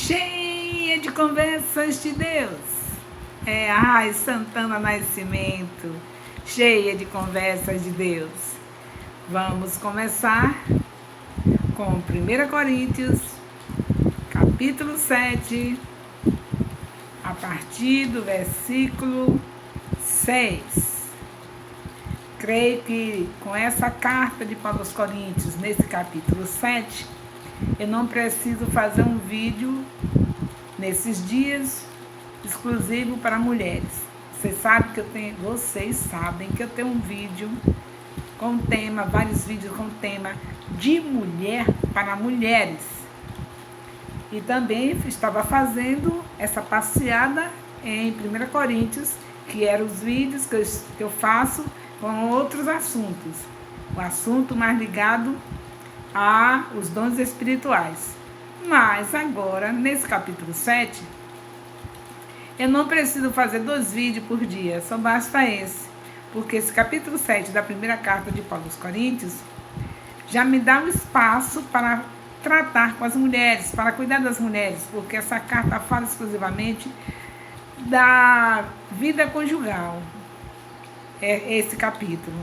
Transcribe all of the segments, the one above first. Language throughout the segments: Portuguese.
cheia de conversas de Deus. Ai, Santana Nascimento, cheia de conversas de Deus. Vamos começar com 1 Coríntios, capítulo 7, a partir do versículo 6. Creio que com essa carta de Paulo aos Coríntios, nesse capítulo 7, eu não preciso fazer um vídeo nesses dias exclusivo para mulheres. Vocês sabem que eu tenho um vídeo com tema, vários vídeos com tema de mulher para mulheres. E também estava fazendo essa passeada em 1 Coríntios, que eram os vídeos que eu faço com outros assuntos. O assunto mais ligado aos dons espirituais. Mas agora, nesse capítulo 7, eu não preciso fazer 2 vídeos por dia, só basta esse. Porque esse capítulo 7 da primeira carta de Paulo aos Coríntios já me dá um espaço para tratar com as mulheres, para cuidar das mulheres, porque essa carta fala exclusivamente da vida conjugal, esse capítulo.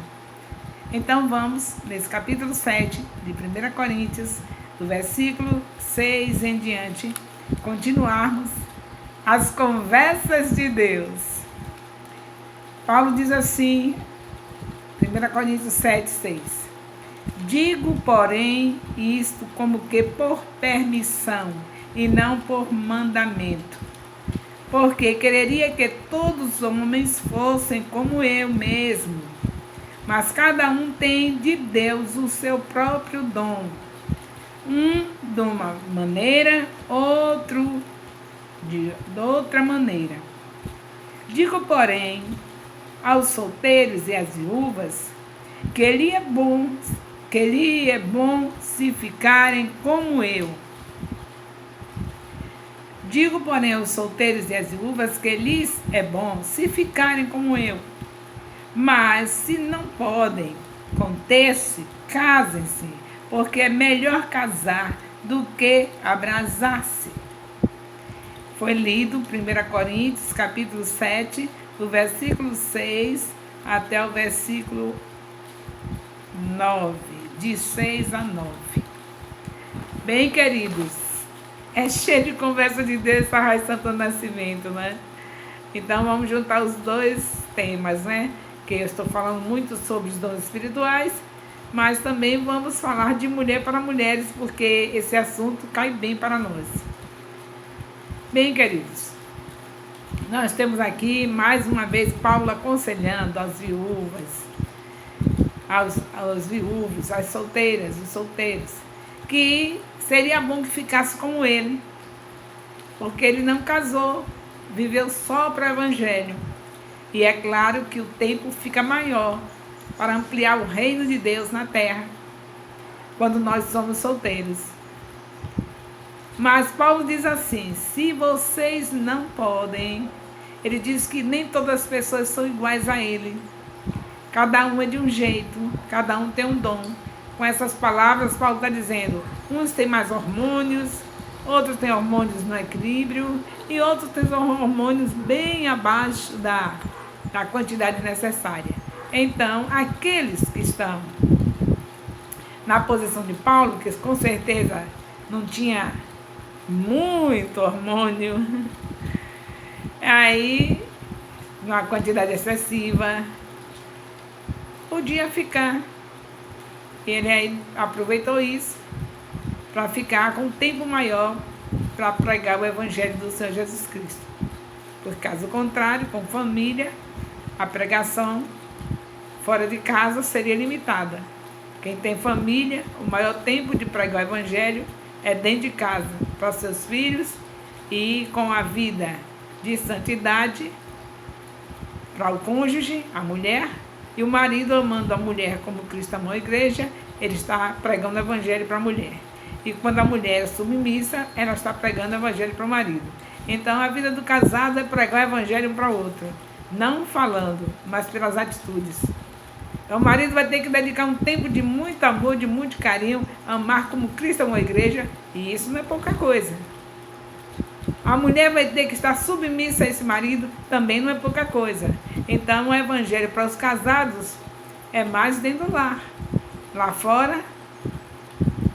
Então vamos, nesse capítulo 7 de 1 Coríntios, do versículo 6 em diante, continuarmos as conversas de Deus. Paulo diz assim, 1 Coríntios 7, 6. Digo, porém, isto como que por permissão e não por mandamento, porque quereria que todos os homens fossem como eu mesmo, mas cada um tem de Deus o seu próprio dom, um de uma maneira, outro de outra maneira. Digo, porém, aos solteiros e às viúvas, que lhe é bom se ficarem como eu. Digo, porém, aos solteiros e às viúvas, que lhes é bom se ficarem como eu. Mas, se não podem conter-se, casem-se, porque é melhor casar do que abrasar-se. Foi lido 1 Coríntios, capítulo 7, do versículo 6 até o versículo 9, de 6 a 9. Bem, queridos, é cheio de conversa de Deus essa Raiz Santana Nascimento, né? Então, vamos juntar os 2 temas, né? Que eu estou falando muito sobre os dons espirituais, mas também vamos falar de mulher para mulheres, porque esse assunto cai bem para nós. Bem, queridos, nós temos aqui, mais uma vez, Paulo aconselhando as viúvas, aos viúvos, às solteiras, os solteiros, que seria bom que ficasse como ele, porque ele não casou, viveu só para o Evangelho. E é claro que o tempo fica maior para ampliar o reino de Deus na terra, quando nós somos solteiros. Mas Paulo diz assim, se vocês não podem, ele diz que nem todas as pessoas são iguais a ele. Cada um é de um jeito, cada um tem um dom. Com essas palavras, Paulo está dizendo, uns têm mais hormônios, outros têm hormônios no equilíbrio, e outros têm hormônios bem abaixo da quantidade necessária. Então, aqueles que estão na posição de Paulo, que com certeza não tinha muito hormônio, aí, numa quantidade excessiva, podia ficar. Ele aí aproveitou isso para ficar com um tempo maior para pregar o Evangelho do Senhor Jesus Cristo. Por caso contrário, com família, a pregação fora de casa seria limitada. Quem tem família, o maior tempo de pregar o Evangelho é dentro de casa, para os seus filhos e com a vida de santidade para o cônjuge, a mulher, e o marido amando a mulher como Cristo amou a igreja, ele está pregando o Evangelho para a mulher. E quando a mulher é submissa, ela está pregando o Evangelho para o marido. Então, a vida do casado é pregar o Evangelho um para o outro. Não falando, mas pelas atitudes. Então, o marido vai ter que dedicar um tempo de muito amor, de muito carinho, amar como Cristo amou a igreja, e isso não é pouca coisa. A mulher vai ter que estar submissa a esse marido, também não é pouca coisa. Então, o evangelho para os casados é mais dentro do lar. Lá fora,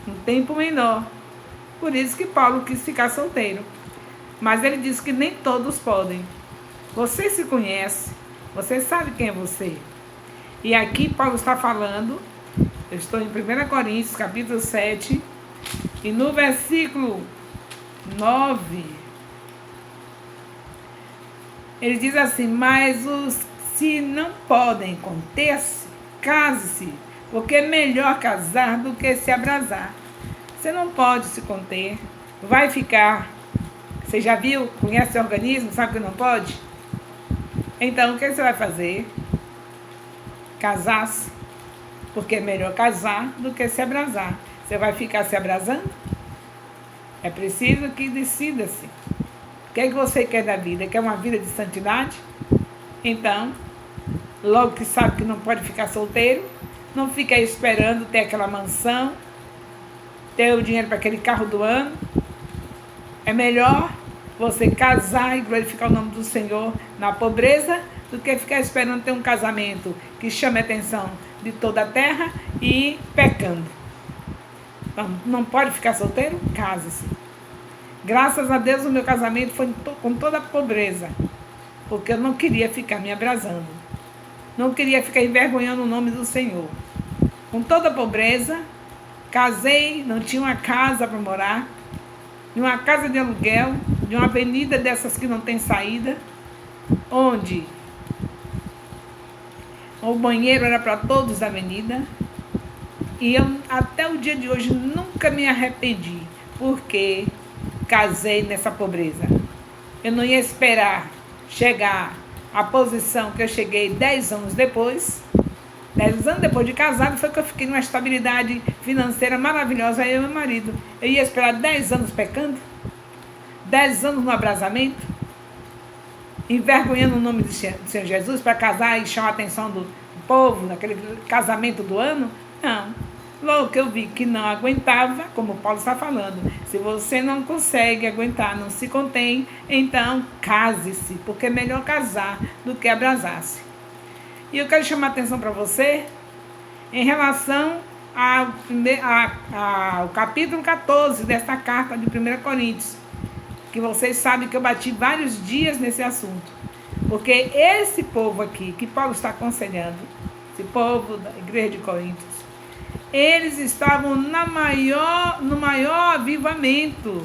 um tempo menor. Por isso que Paulo quis ficar solteiro. Mas ele disse que nem todos podem. Você se conhece, você sabe quem é você. E aqui Paulo está falando, eu estou em 1 Coríntios, capítulo 7, e no versículo 9, ele diz assim: mas os se não podem conter-se, case-se, porque é melhor casar do que se abrasar. Você não pode se conter, vai ficar. Você já viu, conhece o organismo, sabe que não pode? Então, o que você vai fazer? Casar-se, porque é melhor casar do que se abrasar. Você vai ficar se abrasando? É preciso que decida-se. O que é que você quer da vida? Quer uma vida de santidade? Então, logo que sabe que não pode ficar solteiro, não fica aí esperando ter aquela mansão, ter o dinheiro para aquele carro do ano. É melhor você casar e glorificar o nome do Senhor na pobreza do que ficar esperando ter um casamento que chame a atenção de toda a terra e pecando. Então, não pode ficar solteiro? Case-se. Graças a Deus o meu casamento foi com toda a pobreza, porque eu não queria ficar me abrasando. Não queria ficar envergonhando o nome do Senhor. Com toda a pobreza, casei, não tinha uma casa para morar, de uma casa de aluguel, de uma avenida dessas que não tem saída, onde o banheiro era para todos da avenida. E eu, até o dia de hoje, nunca me arrependi, porque casei nessa pobreza. Eu não ia esperar chegar à posição que eu cheguei 10 anos depois. 10 anos depois de casado, foi que eu fiquei numa estabilidade financeira maravilhosa, eu e meu marido. Eu ia esperar 10 anos pecando? 10 anos no abrasamento? Envergonhando o nome do Senhor Jesus para casar e chamar a atenção do povo, naquele casamento do ano? Não. Logo que eu vi que não aguentava, como Paulo está falando, se você não consegue aguentar, não se contém, então case-se, porque é melhor casar do que abrasar-se. E eu quero chamar a atenção para você em relação ao capítulo 14 desta carta de 1 Coríntios, que vocês sabem que eu bati vários dias nesse assunto. Porque esse povo aqui, que Paulo está aconselhando, esse povo da igreja de Coríntios, eles estavam no maior avivamento.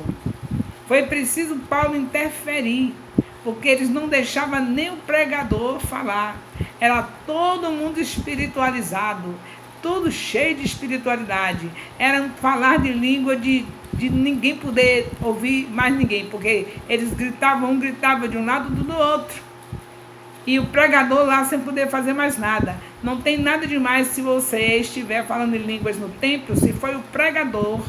Foi preciso Paulo interferir, porque eles não deixavam nem o pregador falar. Era todo mundo espiritualizado, tudo cheio de espiritualidade. Era um falar de língua de ninguém poder ouvir mais ninguém, porque eles gritavam, um gritava de um lado do outro. E o pregador lá sem poder fazer mais nada. Não tem nada demais se você estiver falando em línguas no templo, se foi o pregador,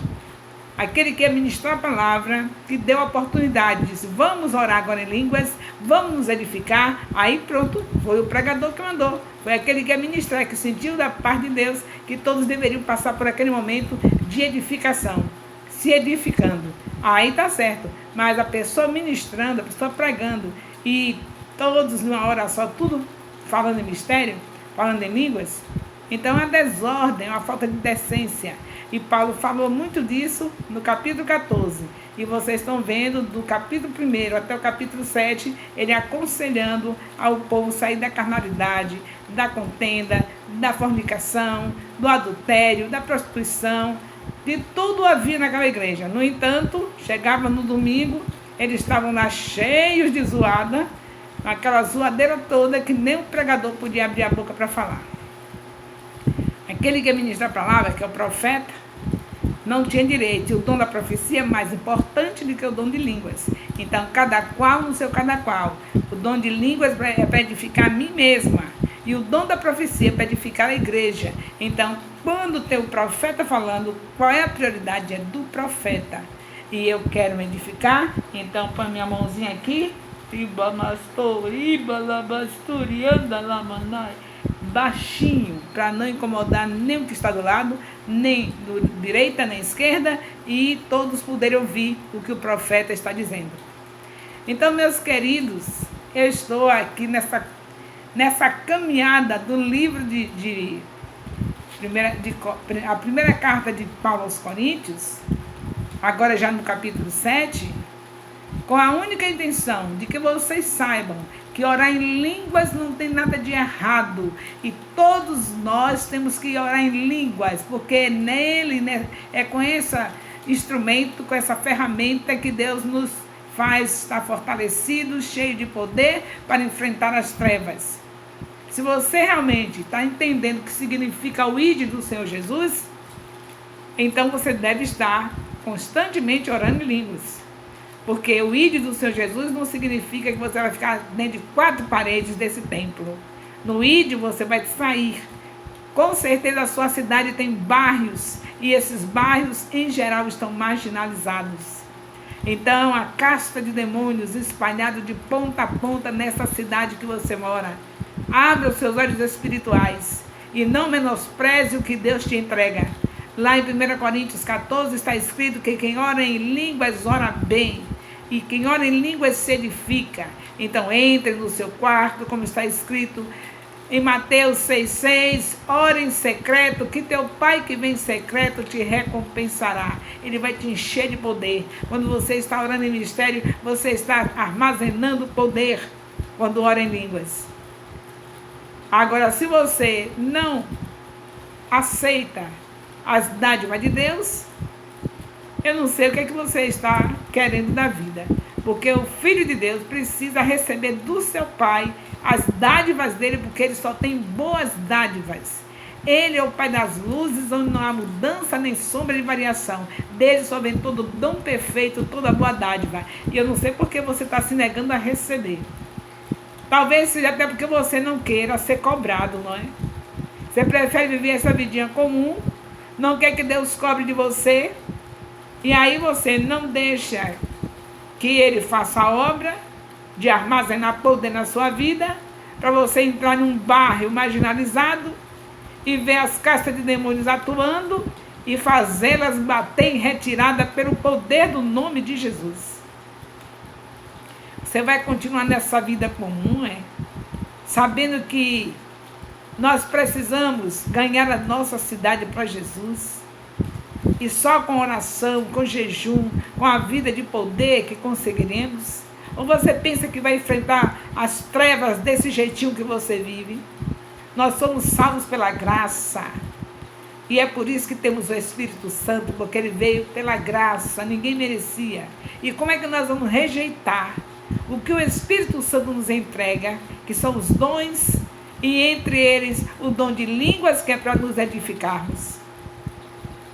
aquele que ia ministrar a palavra, que deu a oportunidade, disse: vamos orar agora em línguas, vamos nos edificar. Aí pronto, foi o pregador que mandou. Foi aquele que ia ministrar, que sentiu da parte de Deus que todos deveriam passar por aquele momento de edificação, se edificando. Aí tá certo. Mas a pessoa ministrando, a pessoa pregando, e todos numa hora só, tudo falando em mistério, falando em línguas, então é uma desordem, uma falta de decência. E Paulo falou muito disso no capítulo 14. E vocês estão vendo do capítulo 1 até o capítulo 7, ele aconselhando ao povo sair da carnalidade, da contenda, da fornicação, do adultério, da prostituição, de tudo havia naquela igreja. No entanto, chegava no domingo, eles estavam lá cheios de zoada, aquela zoadeira toda que nem o pregador podia abrir a boca para falar. Aquele que ministra a palavra, que é o profeta, não tinha direito. E o dom da profecia é mais importante do que o dom de línguas. Então, cada qual no seu cada qual. O dom de línguas é para edificar a mim mesma. E o dom da profecia é para edificar a igreja. Então, quando tem o profeta falando, qual é a prioridade? É do profeta. E eu quero me edificar, então põe minha mãozinha aqui. Baixinho, para não incomodar nem o que está do lado, nem do direita nem esquerda, e todos poderem ouvir o que o profeta está dizendo. Então, meus queridos, eu estou aqui nessa caminhada do livro a primeira carta de Paulo aos Coríntios, agora já no capítulo 7, com a única intenção de que vocês saibam que orar em línguas não tem nada de errado, e todos nós temos que orar em línguas, porque nele, né, é com esse instrumento, com essa ferramenta que Deus nos faz estar fortalecido, cheio de poder para enfrentar as trevas. Se você realmente está entendendo o que significa o ID do Senhor Jesus, então você deve estar constantemente orando em línguas. Porque o ID do Senhor Jesus não significa que você vai ficar dentro de 4 paredes desse templo. No ID você vai sair. Com certeza a sua cidade tem bairros, e esses bairros em geral estão marginalizados. Então a casta de demônios espalhado de ponta a ponta nessa cidade que você mora. Abra os seus olhos espirituais e não menospreze o que Deus te entrega. Lá em 1 Coríntios 14 está escrito que quem ora em línguas ora bem, e quem ora em línguas se edifica. Então entre no seu quarto, como está escrito em Mateus 6,6, ora em secreto, que teu Pai que vem em secreto te recompensará. Ele vai te encher de poder. Quando você está orando em mistério, você está armazenando poder quando ora em línguas. Agora, se você não aceita as dádivas de Deus, eu não sei o que é que você está querendo da vida. Porque o Filho de Deus precisa receber do seu Pai as dádivas dele, porque ele só tem boas dádivas. Ele é o Pai das luzes, onde não há mudança nem sombra de variação. Dele só vem todo dom perfeito, toda boa dádiva. E eu não sei por que você está se negando a receber. Talvez seja até porque você não queira ser cobrado, não é? Você prefere viver essa vidinha comum, não quer que Deus cobre de você, e aí você não deixa que ele faça a obra de armazenar poder na sua vida, para você entrar num bairro marginalizado e ver as castas de demônios atuando e fazê-las bater em retirada pelo poder do nome de Jesus. Você vai continuar nessa vida comum, sabendo que nós precisamos ganhar a nossa cidade para Jesus, e só com oração, com jejum, com a vida de poder que conseguiremos? Ou você pensa que vai enfrentar as trevas desse jeitinho que você vive? Nós somos salvos pela graça, e é por isso que temos o Espírito Santo, porque ele veio pela graça, ninguém merecia. E como é que nós vamos rejeitar o que o Espírito Santo nos entrega, que são os dons, e entre eles o dom de línguas, que é para nos edificarmos?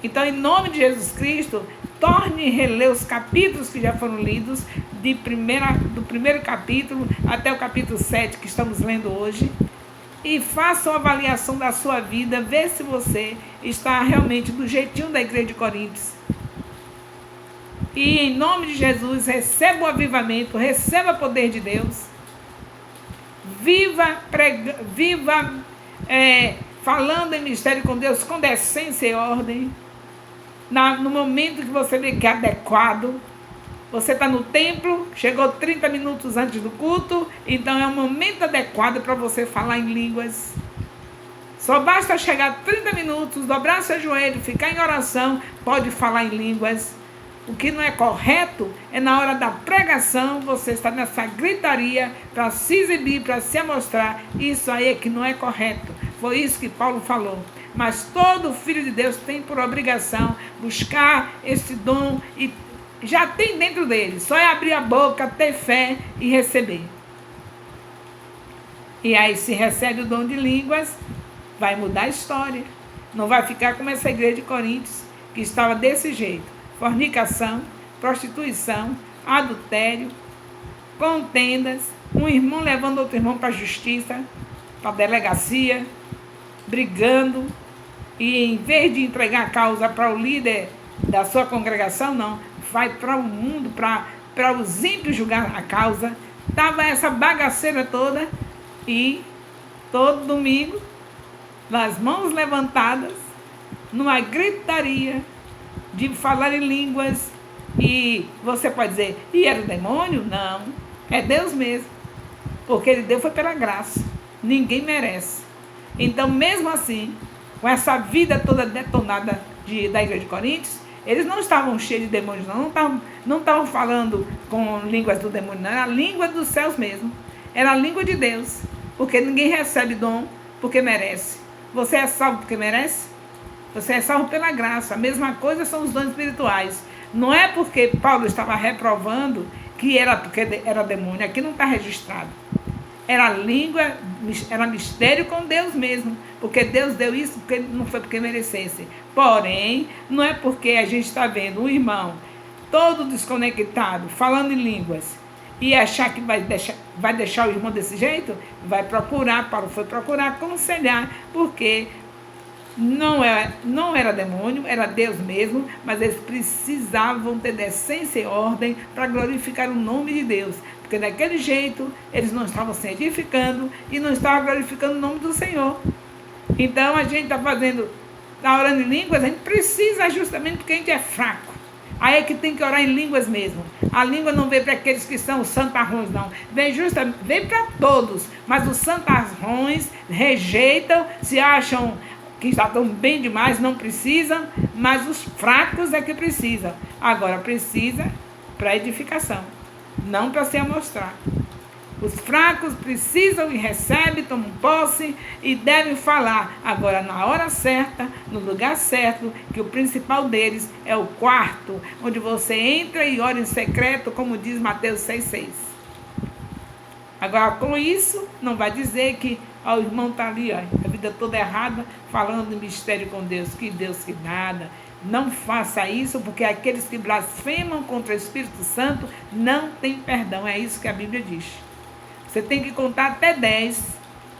Então, em nome de Jesus Cristo, torne e reler os capítulos que já foram lidos, do primeiro capítulo até o capítulo 7 que estamos lendo hoje, e faça uma avaliação da sua vida, vê se você está realmente do jeitinho da igreja de Coríntios. E em nome de Jesus, receba o avivamento, receba o poder de Deus, viva falando em mistério com Deus, com decência e ordem. No momento que você vê que é adequado, você está no templo, chegou 30 minutos antes do culto, então é o momento adequado para você falar em línguas. Só basta chegar 30 minutos, dobrar seu joelho, ficar em oração, pode falar em línguas. O que não é correto é na hora da pregação, você está nessa gritaria para se exibir, para se mostrar. Isso aí é que não é correto. Foi isso que Paulo falou. Mas todo filho de Deus tem por obrigação buscar esse dom, e já tem dentro dele. Só é abrir a boca, ter fé e receber. E aí, se recebe o dom de línguas, vai mudar a história. Não vai ficar como essa igreja de Coríntios, que estava desse jeito. Fornicação, prostituição, adultério, contendas, um irmão levando outro irmão para a justiça, para a delegacia, brigando, e em vez de entregar a causa para o líder da sua congregação, não, vai para o mundo, para os ímpios julgar a causa. Estava essa bagaceira toda, e todo domingo, nas mãos levantadas, numa gritaria de falar em línguas, E você pode dizer, e era o demônio? Não, é Deus mesmo. Porque ele deu foi pela graça. Ninguém merece. Então, mesmo assim, com essa vida toda detonada da igreja de Coríntios, eles não estavam cheios de demônios, não estavam falando com línguas do demônio, não. Era a língua dos céus mesmo. Era a língua de Deus. Porque ninguém recebe dom porque merece. Você é salvo porque merece? Você é salvo pela graça. A mesma coisa são os dons espirituais. Não é porque Paulo estava reprovando que era porque era demônio. Aqui não está registrado. Era língua, era mistério com Deus mesmo. Porque Deus deu isso, porque não foi porque merecesse. Porém, não é porque a gente está vendo um irmão todo desconectado, falando em línguas, e achar que vai deixar o irmão desse jeito, vai procurar, Paulo foi procurar aconselhar, porque não era demônio, era Deus mesmo, mas eles precisavam ter decência e ordem para glorificar o nome de Deus, porque daquele jeito eles não estavam se edificando e não estavam glorificando o nome do Senhor. Então a gente está orando em línguas, a gente precisa justamente porque a gente é fraco. Aí é que tem que orar em línguas mesmo. A língua não veio para aqueles que são santarrões, não. Veio para todos. Mas os santarrões rejeitam, se acham que já estão bem demais, não precisam. Mas os fracos é que precisam. Agora precisa para edificação, não para se amostrar. Os fracos precisam e recebem, tomam posse e devem falar. Agora, na hora certa, no lugar certo, que o principal deles é o quarto, onde você entra e ora em secreto, como diz Mateus 6,6. Agora, com isso, não vai dizer que o irmão está ali, a vida toda errada, falando de mistério com Deus, que Deus que nada. Não faça isso, porque aqueles que blasfemam contra o Espírito Santo não têm perdão. É isso que a Bíblia diz. Você tem que contar até 10,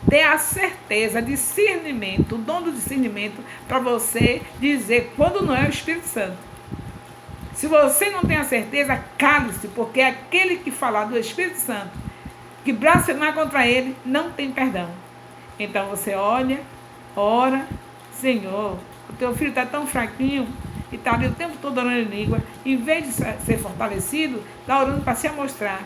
ter a certeza, discernimento, o dom do discernimento, para você dizer quando não é o Espírito Santo. Se você não tem a certeza, cale-se, porque aquele que falar do Espírito Santo, que blasfemar contra ele, não tem perdão. Então você olha, ora, Senhor, o teu filho está tão fraquinho, e está ali o tempo todo orando em língua, em vez de ser fortalecido, está orando para se amostrar.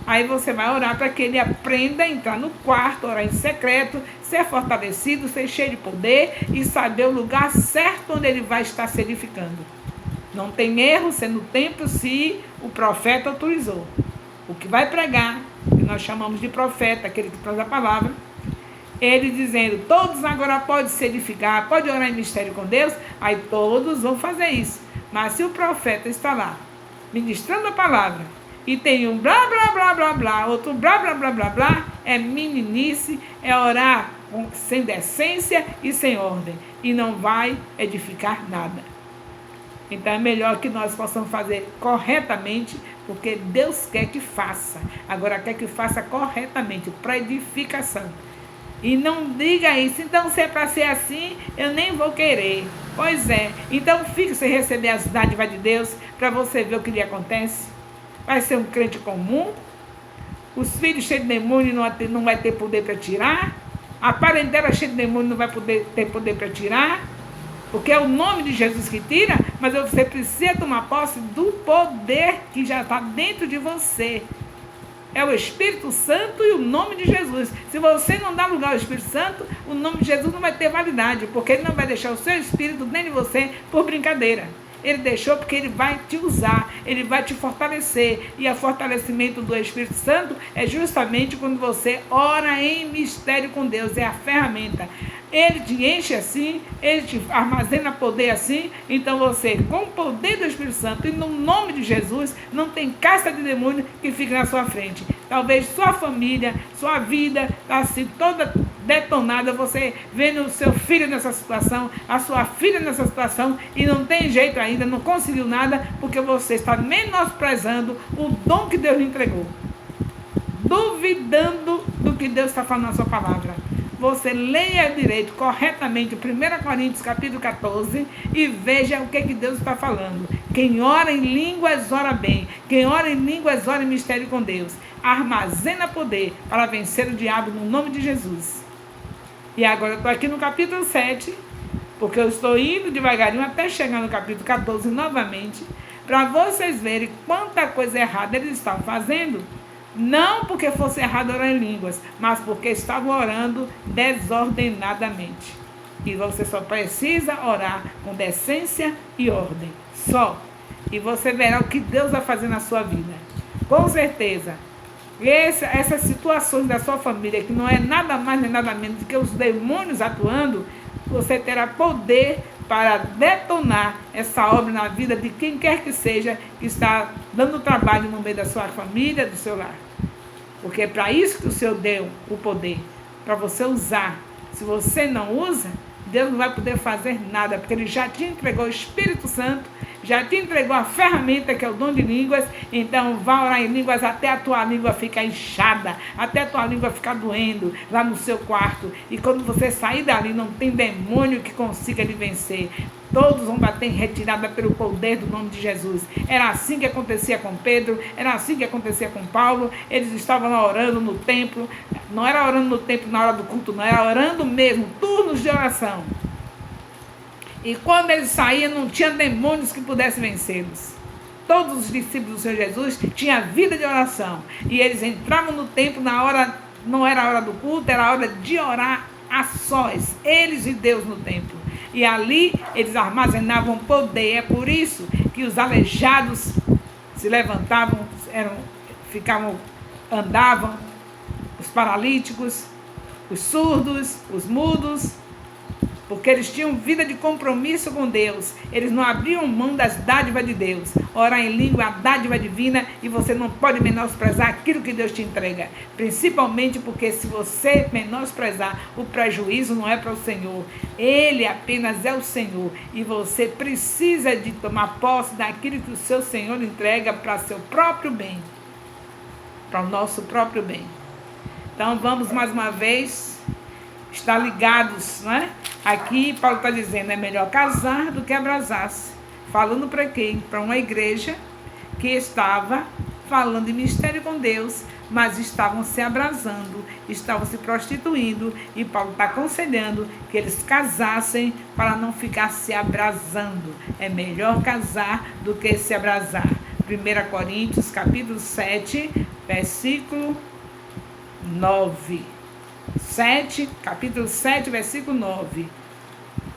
Aí você vai orar para que ele aprenda a entrar no quarto, orar em secreto, ser fortalecido, ser cheio de poder e saber o lugar certo onde ele vai estar se edificando. Não tem erro sendo o templo se o profeta autorizou. O que vai pregar, que nós chamamos de profeta, aquele que traz a palavra, ele dizendo, todos agora podem se edificar, podem orar em mistério com Deus, aí todos vão fazer isso. Mas se o profeta está lá, ministrando a palavra, e tem um blá, blá, blá, blá, blá, outro blá, blá, blá, blá, blá, é meninice, é orar sem decência e sem ordem. E não vai edificar nada. Então é melhor que nós possamos fazer corretamente, porque Deus quer que faça. Agora quer que faça corretamente, para edificação. E não diga isso, então se é para ser assim, eu nem vou querer. Pois é, então fique sem receber as dádivas de Deus, para você ver o que lhe acontece. Vai ser um crente comum, os filhos cheios de demônio não vai ter poder para tirar, a parentela cheia de demônio não vai ter poder para tirar, porque é o nome de Jesus que tira, mas você precisa tomar posse do poder que já está dentro de você. É o Espírito Santo e o nome de Jesus. Se você não dá lugar ao Espírito Santo, o nome de Jesus não vai ter validade, porque ele não vai deixar o seu Espírito dentro de você por brincadeira. Ele deixou porque ele vai te usar, ele vai te fortalecer. E o fortalecimento do Espírito Santo é justamente quando você ora em mistério com Deus, é a ferramenta. Ele te enche assim, ele te armazena poder assim, então você, com o poder do Espírito Santo e no nome de Jesus, não tem casta de demônio que fique na sua frente. Talvez sua família, sua vida está assim toda detonada, você vendo o seu filho nessa situação, a sua filha nessa situação e não tem jeito ainda, não conseguiu nada, porque você está menosprezando o dom que Deus lhe entregou, duvidando do que Deus está falando na sua palavra. Você leia direito, corretamente, 1 Coríntios capítulo 14 e veja o que Deus está falando. Quem ora em línguas, ora bem. Quem ora em línguas, ora em mistério com Deus. Armazena poder para vencer o diabo no nome de Jesus. E agora eu estou aqui no capítulo 7, porque eu estou indo devagarinho até chegar no capítulo 14 novamente, para vocês verem quanta coisa errada eles estavam fazendo, não porque fosse errado orar em línguas, mas porque estavam orando desordenadamente. E você só precisa orar com decência e ordem, só. E você verá o que Deus vai fazer na sua vida. Com certeza, essas situações da sua família, que não é nada mais nem nada menos do que os demônios atuando, você terá poder para detonar essa obra na vida de quem quer que seja que está dando trabalho no meio da sua família, do seu lar. Porque é para isso que o Senhor deu o poder, para você usar. Se você não usa, Deus não vai poder fazer nada, porque Ele já te entregou o Espírito Santo, já te entregou a ferramenta que é o dom de línguas. Então vá orar em línguas até a tua língua ficar inchada, até a tua língua ficar doendo lá no seu quarto. E quando você sair dali, não tem demônio que consiga lhe vencer. Todos vão bater em retirada pelo poder do nome de Jesus. Era assim que acontecia com Pedro, era assim que acontecia com Paulo. Eles estavam lá orando no templo. Não era orando no templo na hora do culto, não, era orando mesmo, turnos de oração. E quando eles saíam, não tinha demônios que pudessem vencê-los. Todos os discípulos do Senhor Jesus tinham vida de oração. E eles entravam no templo na hora, não era a hora do culto, era a hora de orar a sós, eles e Deus no templo. E ali eles armazenavam poder. É por isso que os aleijados se levantavam, andavam, os paralíticos, os surdos, os mudos, porque eles tinham vida de compromisso com Deus. Eles não abriam mão das dádivas de Deus. Orar em língua é a dádiva divina, e você não pode menosprezar aquilo que Deus te entrega. Principalmente porque se você menosprezar, o prejuízo não é para o Senhor. Ele apenas é o Senhor. E você precisa de tomar posse daquilo que o seu Senhor entrega para seu próprio bem. Para o nosso próprio bem. Então vamos mais uma vez estar ligados, né? Aqui Paulo está dizendo, é melhor casar do que abrasar-se. Falando para quem? Para uma igreja que estava falando de mistério com Deus, mas estavam se abrasando, estavam se prostituindo, e Paulo está aconselhando que eles casassem para não ficar se abrasando. É melhor casar do que se abrasar. 1 Coríntios, capítulo 7, versículo 9. Capítulo 7, versículo 9.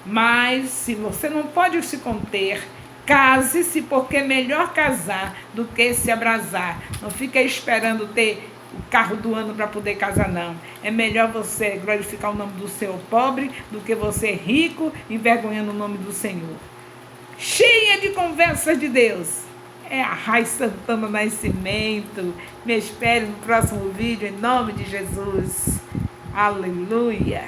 Mas se você não pode se conter, case-se, porque é melhor casar do que se abrasar. Não fica esperando ter o carro do ano para poder casar, não. É melhor você glorificar o nome do Senhor pobre do que você rico, envergonhando o nome do Senhor. Cheia de conversas de Deus. É a Rai Santana Nascimento. Me espere no próximo vídeo, em nome de Jesus. Aleluia.